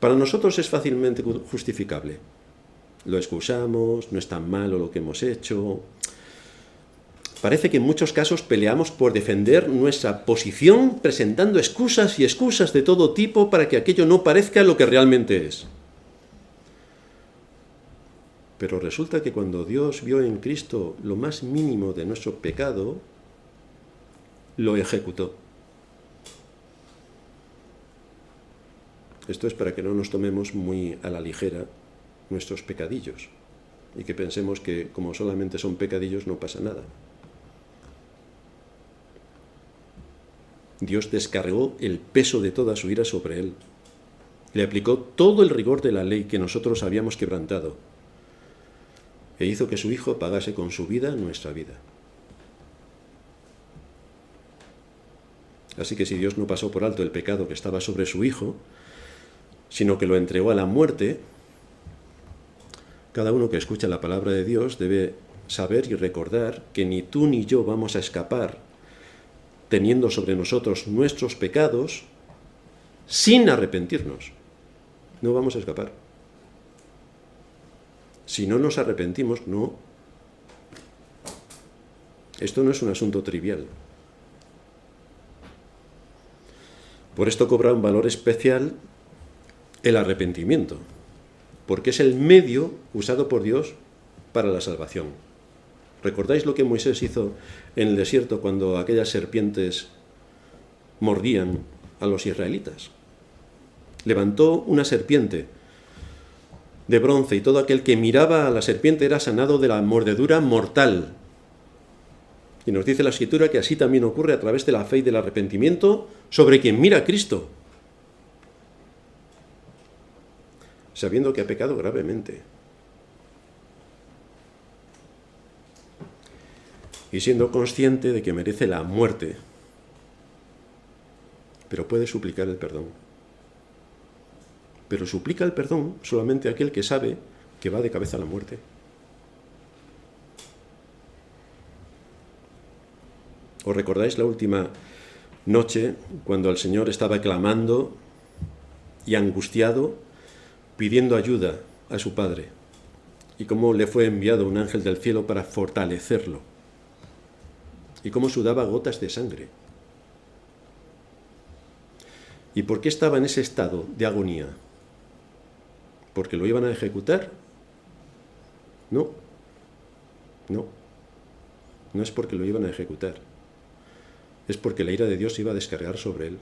Para nosotros es fácilmente justificable. Lo excusamos, no es tan malo lo que hemos hecho. Parece que en muchos casos peleamos por defender nuestra posición presentando excusas y excusas de todo tipo para que aquello no parezca lo que realmente es. Pero resulta que cuando Dios vio en Cristo lo más mínimo de nuestro pecado, lo ejecutó. Esto es para que no nos tomemos muy a la ligera nuestros pecadillos y que pensemos que como solamente son pecadillos no pasa nada. Dios descargó el peso de toda su ira sobre él. Le aplicó todo el rigor de la ley que nosotros habíamos quebrantado e hizo que su Hijo pagase con su vida nuestra vida. Así que si Dios no pasó por alto el pecado que estaba sobre su Hijo, sino que lo entregó a la muerte, cada uno que escucha la palabra de Dios debe saber y recordar que ni tú ni yo vamos a escapar teniendo sobre nosotros nuestros pecados sin arrepentirnos. No vamos a escapar. Si no nos arrepentimos, no. Esto no es un asunto trivial. Por esto cobra un valor especial el arrepentimiento, porque es el medio usado por Dios para la salvación. ¿Recordáis lo que Moisés hizo en el desierto cuando aquellas serpientes mordían a los israelitas? Levantó una serpiente de bronce y todo aquel que miraba a la serpiente era sanado de la mordedura mortal. Y nos dice la Escritura que así también ocurre a través de la fe y del arrepentimiento sobre quien mira a Cristo. sabiendo que ha pecado gravemente. Y siendo consciente de que merece la muerte, pero puede suplicar el perdón. Pero suplica el perdón solamente aquel que sabe que va de cabeza a la muerte. ¿Os recordáis la última noche cuando el Señor estaba clamando y angustiado, pidiendo ayuda a su Padre? Y cómo le fue enviado un ángel del cielo para fortalecerlo. Y cómo sudaba gotas de sangre. ¿Y por qué estaba en ese estado de agonía? ¿Porque lo iban a ejecutar? No. No. No es porque lo iban a ejecutar. Es porque la ira de Dios iba a descargar sobre él.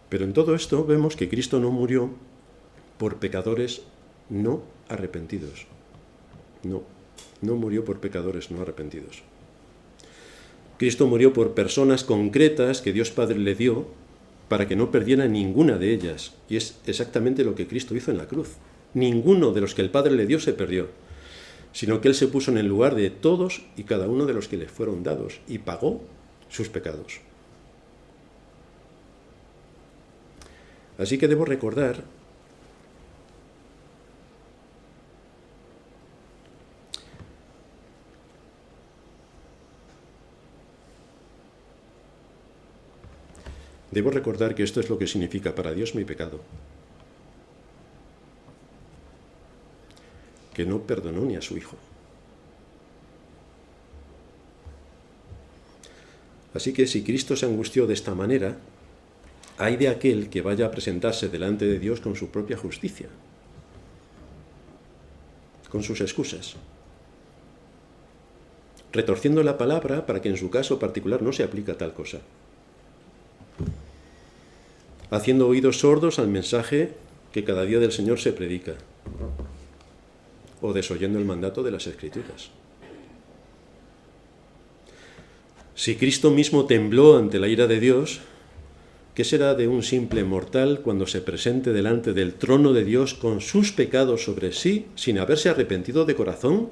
Pero en todo esto vemos que Cristo no murió por pecadores no arrepentidos. No murió por pecadores no arrepentidos. Cristo murió por personas concretas que Dios Padre le dio para que no perdiera ninguna de ellas. Y es exactamente lo que Cristo hizo en la cruz. Ninguno de los que el Padre le dio se perdió, sino que Él se puso en el lugar de todos y cada uno de los que le fueron dados y pagó sus pecados. Así que debo recordar que esto es lo que significa para Dios mi pecado. Que no perdonó ni a su Hijo. Así que si Cristo se angustió de esta manera, hay de aquel que vaya a presentarse delante de Dios con su propia justicia, con sus excusas, retorciendo la palabra para que en su caso particular no se aplique tal cosa, haciendo oídos sordos al mensaje que cada día del Señor se predica, o desoyendo el mandato de las Escrituras. Si Cristo mismo tembló ante la ira de Dios, ¿qué será de un simple mortal cuando se presente delante del trono de Dios con sus pecados sobre sí, sin haberse arrepentido de corazón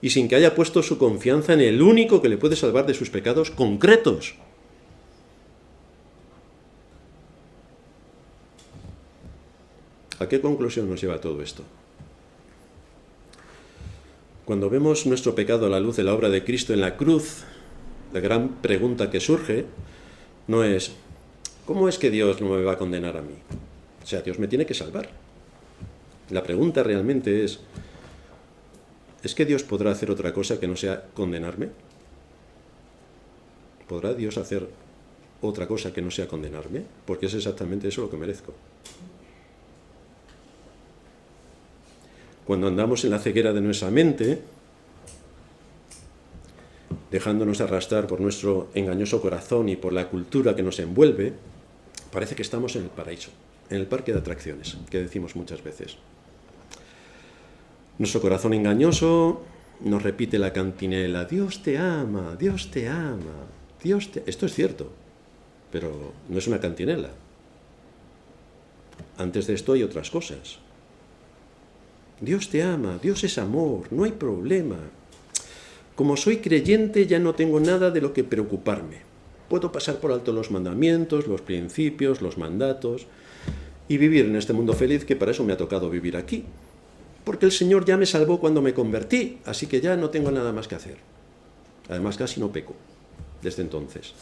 y sin que haya puesto su confianza en el único que le puede salvar de sus pecados concretos? ¿A qué conclusión nos lleva todo esto? Cuando vemos nuestro pecado a la luz de la obra de Cristo en la cruz, la gran pregunta que surge no es ¿cómo es que Dios no me va a condenar a mí? O sea, Dios me tiene que salvar. La pregunta realmente ¿es que Dios podrá hacer otra cosa que no sea condenarme? ¿Podrá Dios hacer otra cosa que no sea condenarme? Porque es exactamente eso lo que merezco. Cuando andamos en la ceguera de nuestra mente, dejándonos arrastrar por nuestro engañoso corazón y por la cultura que nos envuelve, parece que estamos en el paraíso, en el parque de atracciones, que decimos muchas veces. Nuestro corazón engañoso nos repite la cantinela, Dios te ama, Dios te ama, Dios te... Esto es cierto, pero no es una cantinela. Antes de esto hay otras cosas. Dios te ama, Dios es amor, no hay problema. Como soy creyente ya no tengo nada de lo que preocuparme. Puedo pasar por alto los mandamientos, los principios, los mandatos y vivir en este mundo feliz que para eso me ha tocado vivir aquí. Porque el Señor ya me salvó cuando me convertí, así que ya no tengo nada más que hacer. Además casi no peco desde entonces.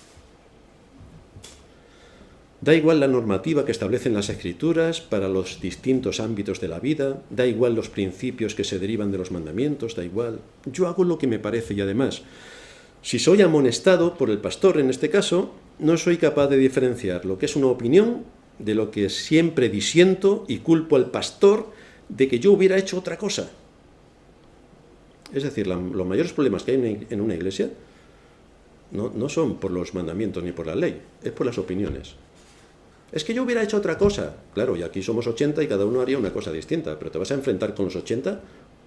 Da igual la normativa que establecen las Escrituras para los distintos ámbitos de la vida, da igual los principios que se derivan de los mandamientos, da igual. Yo hago lo que me parece y además, si soy amonestado por el pastor en este caso, no soy capaz de diferenciar lo que es una opinión de lo que siempre disiento y culpo al pastor de que yo hubiera hecho otra cosa. Es decir, los mayores problemas que hay en una iglesia no son por los mandamientos ni por la ley, es por las opiniones. Es que yo hubiera hecho otra cosa. Claro, y aquí somos 80 y cada uno haría una cosa distinta, pero ¿te vas a enfrentar con los 80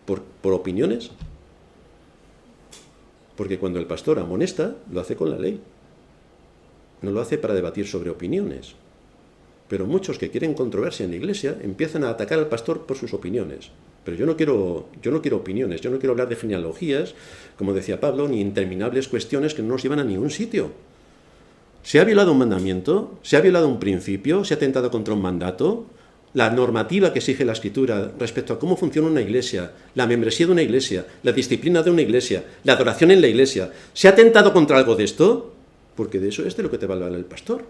por opiniones? Porque cuando el pastor amonesta, lo hace con la ley. No lo hace para debatir sobre opiniones. Pero muchos que quieren controversia en la iglesia empiezan a atacar al pastor por sus opiniones. Pero yo no quiero opiniones, yo no quiero hablar de genealogías, como decía Pablo, ni interminables cuestiones que no nos llevan a ningún sitio. ¿Se ha violado un mandamiento? ¿Se ha violado un principio? ¿Se ha atentado contra un mandato? La normativa que exige la Escritura respecto a cómo funciona una iglesia, la membresía de una iglesia, la disciplina de una iglesia, la adoración en la iglesia. ¿Se ha atentado contra algo de esto? Porque de eso es de lo que te va a hablar el pastor.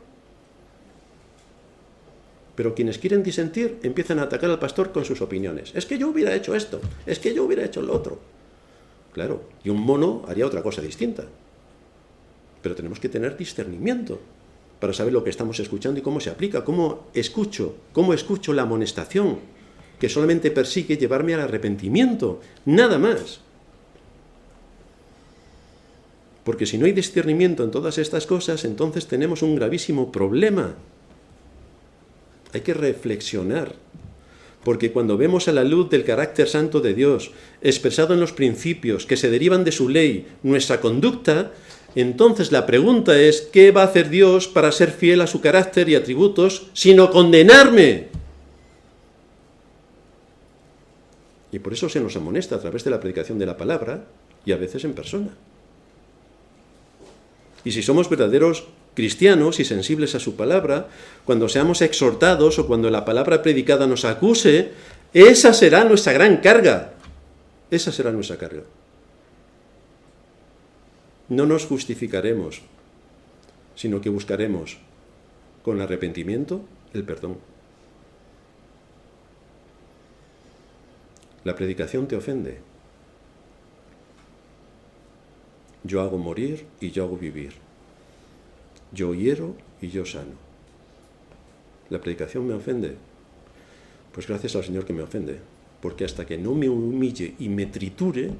Pero quienes quieren disentir empiezan a atacar al pastor con sus opiniones. Es que yo hubiera hecho esto, es que yo hubiera hecho lo otro. Claro, y un mono haría otra cosa distinta. Pero tenemos que tener discernimiento para saber lo que estamos escuchando y cómo se aplica, cómo escucho la amonestación, que solamente persigue llevarme al arrepentimiento, nada más. Porque si no hay discernimiento en todas estas cosas, entonces tenemos un gravísimo problema. Hay que reflexionar, porque cuando vemos a la luz del carácter santo de Dios, expresado en los principios que se derivan de su ley, nuestra conducta, entonces la pregunta es, ¿qué va a hacer Dios para ser fiel a su carácter y atributos, sino condenarme? Y por eso se nos amonesta a través de la predicación de la palabra y a veces en persona. Y si somos verdaderos cristianos y sensibles a su palabra, cuando seamos exhortados o cuando la palabra predicada nos acuse, esa será nuestra gran carga. Esa será nuestra carga. No nos justificaremos, sino que buscaremos con arrepentimiento el perdón. La predicación te ofende. Yo hago morir y yo hago vivir. Yo hiero y yo sano. ¿La predicación me ofende? Pues gracias al Señor que me ofende, porque hasta que no me humille y me triture,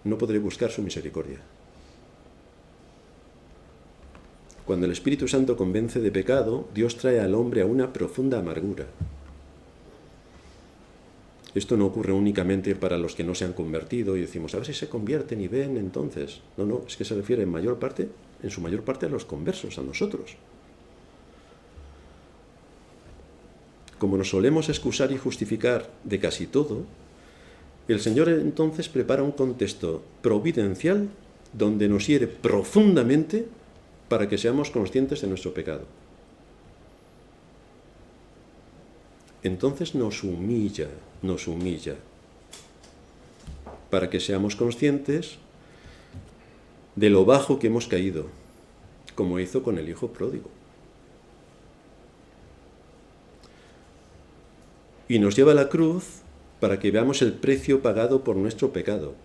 no podré buscar su misericordia. Cuando el Espíritu Santo convence de pecado, Dios trae al hombre a una profunda amargura. Esto no ocurre únicamente para los que no se han convertido y decimos, a ver si se convierten y ven entonces. No, es que se refiere en su mayor parte a los conversos, a nosotros. Como nos solemos excusar y justificar de casi todo, el Señor entonces prepara un contexto providencial donde nos hiere profundamente para que seamos conscientes de nuestro pecado. Entonces nos humilla para que seamos conscientes de lo bajo que hemos caído, como hizo con el hijo pródigo. Y nos lleva a la cruz para que veamos el precio pagado por nuestro pecado.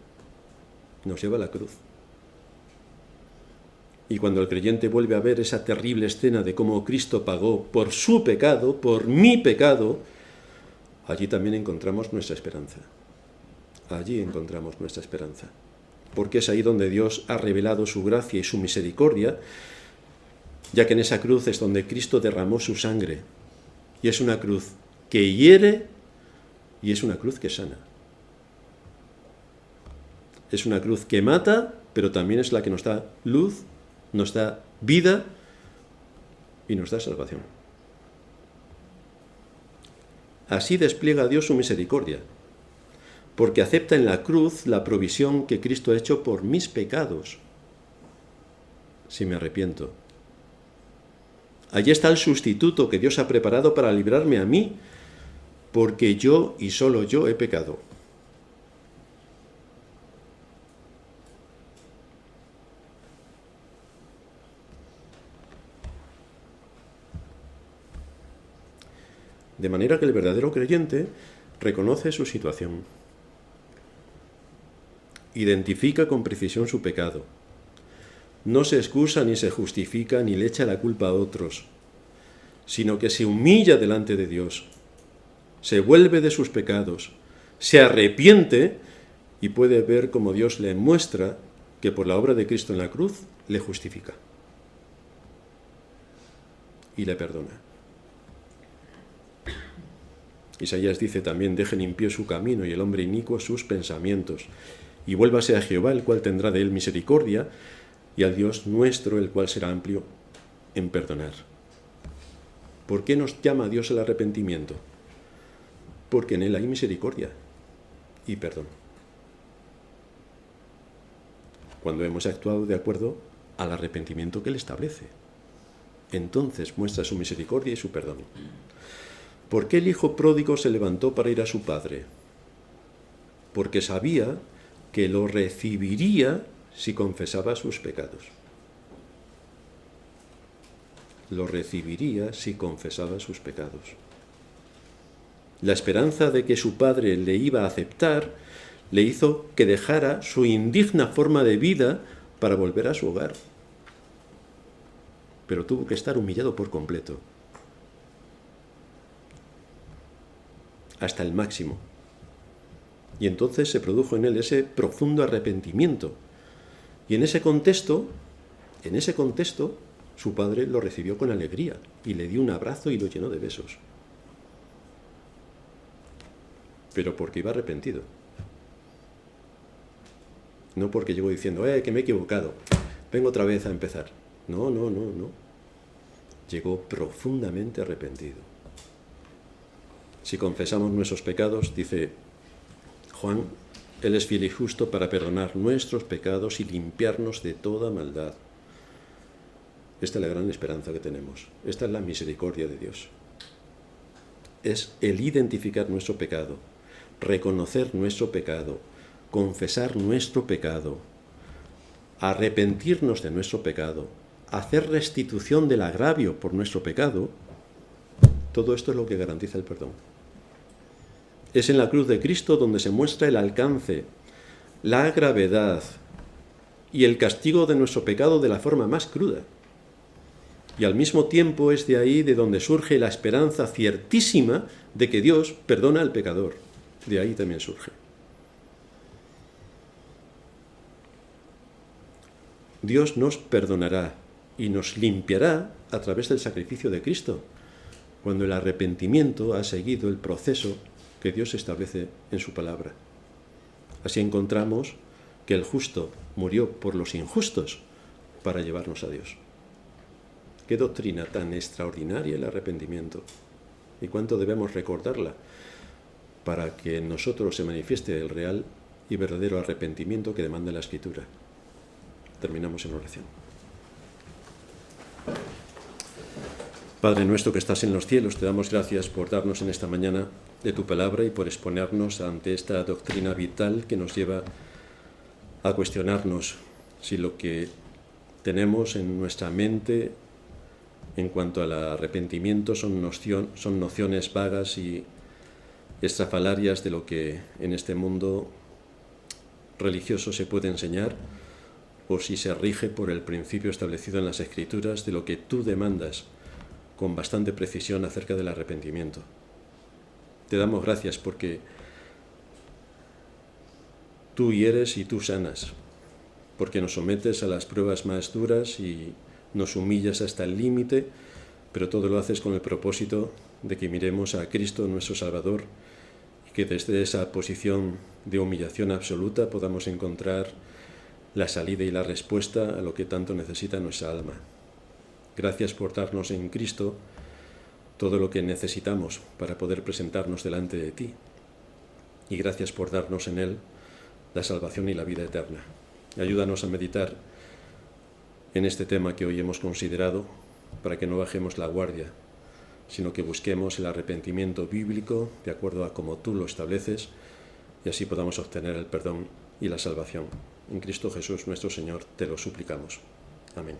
Nos lleva a la cruz. Y cuando el creyente vuelve a ver esa terrible escena de cómo Cristo pagó por su pecado, por mi pecado, allí también encontramos nuestra esperanza. Allí encontramos nuestra esperanza. Porque es ahí donde Dios ha revelado su gracia y su misericordia, ya que en esa cruz es donde Cristo derramó su sangre. Y es una cruz que hiere y es una cruz que sana. Es una cruz que mata, pero también es la que nos da luz, nos da vida y nos da salvación. Así despliega Dios su misericordia, porque acepta en la cruz la provisión que Cristo ha hecho por mis pecados, si me arrepiento. Allí está el sustituto que Dios ha preparado para librarme a mí, porque yo y solo yo he pecado. De manera que el verdadero creyente reconoce su situación, identifica con precisión su pecado, no se excusa ni se justifica ni le echa la culpa a otros, sino que se humilla delante de Dios, se vuelve de sus pecados, se arrepiente y puede ver cómo Dios le muestra que por la obra de Cristo en la cruz le justifica y le perdona. Isaías dice también, dejen impío su camino y el hombre inicuo sus pensamientos. y vuélvase a Jehová, el cual tendrá de él misericordia, y al Dios nuestro, el cual será amplio en perdonar. ¿Por qué nos llama Dios al arrepentimiento? Porque en él hay misericordia y perdón. Cuando hemos actuado de acuerdo al arrepentimiento que él establece, entonces muestra su misericordia y su perdón. ¿Por qué el hijo pródigo se levantó para ir a su padre? Porque sabía que lo recibiría si confesaba sus pecados. Lo recibiría si confesaba sus pecados. La esperanza de que su padre le iba a aceptar le hizo que dejara su indigna forma de vida para volver a su hogar. Pero tuvo que estar humillado por completo, hasta el máximo. Y entonces se produjo en él ese profundo arrepentimiento. Y en ese contexto, su padre lo recibió con alegría y le dio un abrazo y lo llenó de besos. Pero porque iba arrepentido. No porque llegó diciendo, que me he equivocado, vengo otra vez a empezar. No. Llegó profundamente arrepentido. Si confesamos nuestros pecados, dice Juan, Él es fiel y justo para perdonar nuestros pecados y limpiarnos de toda maldad. Esta es la gran esperanza que tenemos. Esta es la misericordia de Dios. Es el identificar nuestro pecado, reconocer nuestro pecado, confesar nuestro pecado, arrepentirnos de nuestro pecado, hacer restitución del agravio por nuestro pecado. Todo esto es lo que garantiza el perdón. Es en la cruz de Cristo donde se muestra el alcance, la gravedad y el castigo de nuestro pecado de la forma más cruda. Y al mismo tiempo es de ahí de donde surge la esperanza ciertísima de que Dios perdona al pecador. De ahí también surge. Dios nos perdonará y nos limpiará a través del sacrificio de Cristo, cuando el arrepentimiento ha seguido el proceso que Dios establece en su palabra. Así encontramos que el justo murió por los injustos para llevarnos a Dios. Qué doctrina tan extraordinaria el arrepentimiento, y cuánto debemos recordarla para que en nosotros se manifieste el real y verdadero arrepentimiento que demanda la Escritura. Terminamos en oración. Padre nuestro que estás en los cielos, te damos gracias por darnos en esta mañana de tu palabra y por exponernos ante esta doctrina vital que nos lleva a cuestionarnos si lo que tenemos en nuestra mente en cuanto al arrepentimiento son nociones vagas y estrafalarias de lo que en este mundo religioso se puede enseñar, o si se rige por el principio establecido en las Escrituras de lo que tú demandas con bastante precisión acerca del arrepentimiento. Te damos gracias porque tú hieres y tú sanas, porque nos sometes a las pruebas más duras y nos humillas hasta el límite, pero todo lo haces con el propósito de que miremos a Cristo nuestro Salvador y que desde esa posición de humillación absoluta podamos encontrar la salida y la respuesta a lo que tanto necesita nuestra alma. Gracias por darnos en Cristo todo lo que necesitamos para poder presentarnos delante de ti. Y gracias por darnos en Él la salvación y la vida eterna. Ayúdanos a meditar en este tema que hoy hemos considerado para que no bajemos la guardia, sino que busquemos el arrepentimiento bíblico de acuerdo a como tú lo estableces y así podamos obtener el perdón y la salvación. En Cristo Jesús nuestro Señor te lo suplicamos. Amén.